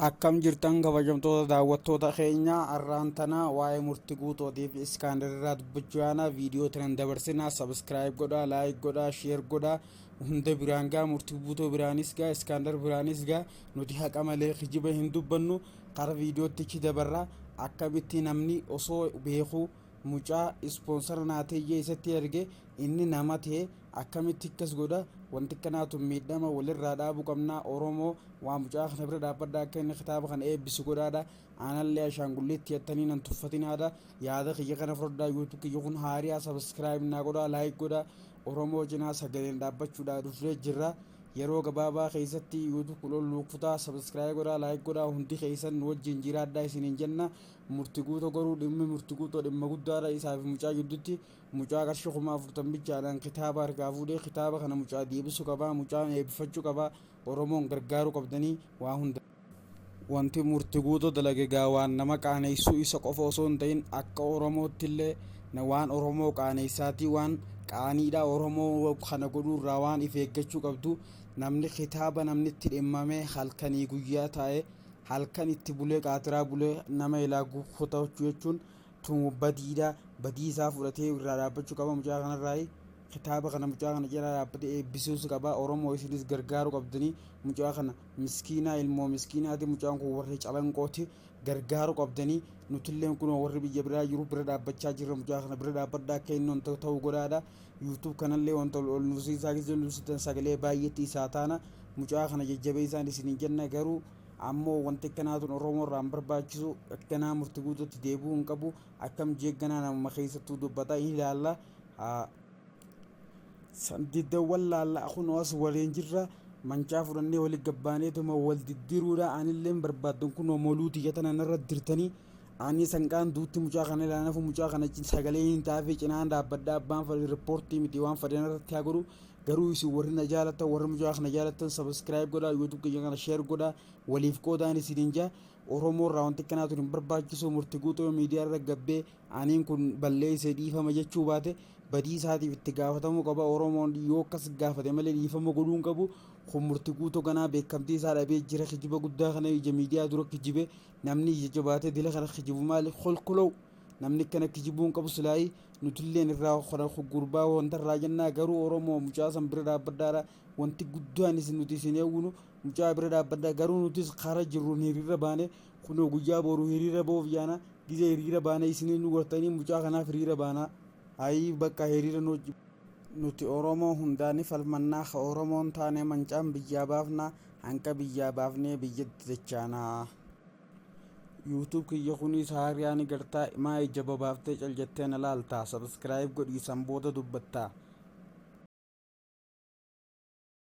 Akkam jirtan kabajamtoota daawwattoota keenya har'aan tana waa'ee murtii guutuutiif Iskaandar irraa dubbachuu yaana viidiyoo tiran dabarsinaa sabiskiraayib godhaa laayik godhaa sheer godhaa hunda biraan gaa murtii guutuu biraanis gaa Iskaandar biraanis gaa nuti haqa malee kijiba hin dubbannu qara viidiyootti ichi dabarraa akkamitti namni osoo beekuu mucaa ispoonsara naateeyyee isatti erge inni nama ta'e akkamitti akkas godha wanti kanaatu miidhama walirraa dhaabuu qabnaa Oromoo waa mucaa kana bira dhaabbadhaa akka inni kitaaba kana eebbisu godhaadha aanallee ashaangulleetti yattanii nan tuffatinaadha yaada kiyya kana fudhadhaa yuutuub kiyya kun haariyaa sabiskiraayib naa godhaa laayik godhaa Oromoo cinaa sagaleen dhaabbachuudhaa dhufee jirra yeroo gabaabaa keessatti yuutuub kuloon luukfutaa sabiskiraayib godhaa laayik godhaa hundi keessan wajjin jiraadhaa isiniin jenna murtii guutuu garuu dhimmi murtii guutuu dhimma guddaadha isaaf mucaa gidduutti mucaa qarshii 40,000 bichaadhaan kitaaba harkaa fuudhee kitaaba kana mucaa deebisuu qabaa mucaa eebbifachuu qabaa Oromoon gargaaruu qabdanii waa hunda wanti murtii guutuu dalage gaa waan nama qaaneessuu isa qofa osoo hin ta'in akka Oromootti illee waan Oromoo qaaneessaatii waan qaaniidha Oromoo kana godhuurraa waan if eeggachuu qabdu namni kitaaba namni itti dhimmamee halkanii guyyaa taa'ee halkan itti bulee qaatiraa bulee nama ilaaluu fotachuu jechuun tun badiidha badii isaa fudhatee irraa dhaabbachuu qaba mucaa kanarraa kitaaba kana mucaa kana jala dhaabbatee eebbisuus qaba Oromoo isinis gargaaruu qabdanii mucaa kana miskiinaa ilmoo miskiinaati mucaan kun warri calanqooti gargaaruu qabdanii nutilleen kun warri biyya biraa jiru bira dhaabbachaa jirra mucaa kana bira dhaabbadhaa akka inni wanta ta'uu godhaadha yuutuub kanallee wanta ol nuusiisaa keessatti sagalee baay'eetti isaa taana mucaa kana jajjabeessaan isiniin jenna garuu ammoo wanti akkanaatun Oromoo irraa barbaachisu akkanaa murtii guutuutti deebi'uu hin qabu akkam jeegganaa nama keessattuu dubbataa ilaalla diddaawwan laallaa kun as waliin jirra mancaa fudhannee waliin gabbaaneetuma wal diddiiruudha anillee barbaadan kun mooluutii yatana narra dirtanii ani sanqaan duutti mucaa kana ilaanafu mucaa kana sagalee hin taafee cinaan dhaabbadhaa abbaan fadhi riippoortii miti waan fadhan irratti haa godhu garuu isin warri na jaalatan warri mucaa kana jaalatan sabiskiraayib godhaa yuutuub kiyya kana sheer godhaa waliif qoodaan isiniin jaa Oromoo irraa wanti akkanaatu hin barbaachisu murtii guutuu miidiyaa irra gabbee aniin kun balleessee dhiifama jechuu baate badii isaatiif itti gaafatamuu qaba Oromoon yoo akkas gaafate malee dhiifama godhuu hin qabu kun murtii guutuu ganaa beekamtii isaa dhabee jira kijiba guddaa kana ija miidiyaa dura kijibe namni ija jabaatee dila kana kijibu maali kolkoloo namni kana kijibuu hin qabu silaayi nutilleen irraa kana gurbaa wanta irraa jennaa garuu Oromoo mucaa san bira dhaabbadhaadha wanti guddaan isin nuti isin eewwinu mucaa bira dhaabbadhaa garuu nutis karaa jirruun hiriira baane kunoo guyyaa boru hiriira boof yaana gizee hiriira baane isin nu gortanii mucaa kanaaf hiriira baanaa ayi bakka hiriira nuti Oromoo hundaani falmannaa ka Oromoon taane mancaan biyyaa baafnaa hanqa biyyaa baafnee biyyatti dachaanaa yuutuub kiyya kunis haariyaan gartaa maa ija babaaftee cal jettee na laaltaa sabiskiraayib godhii sanbooda dubbattaa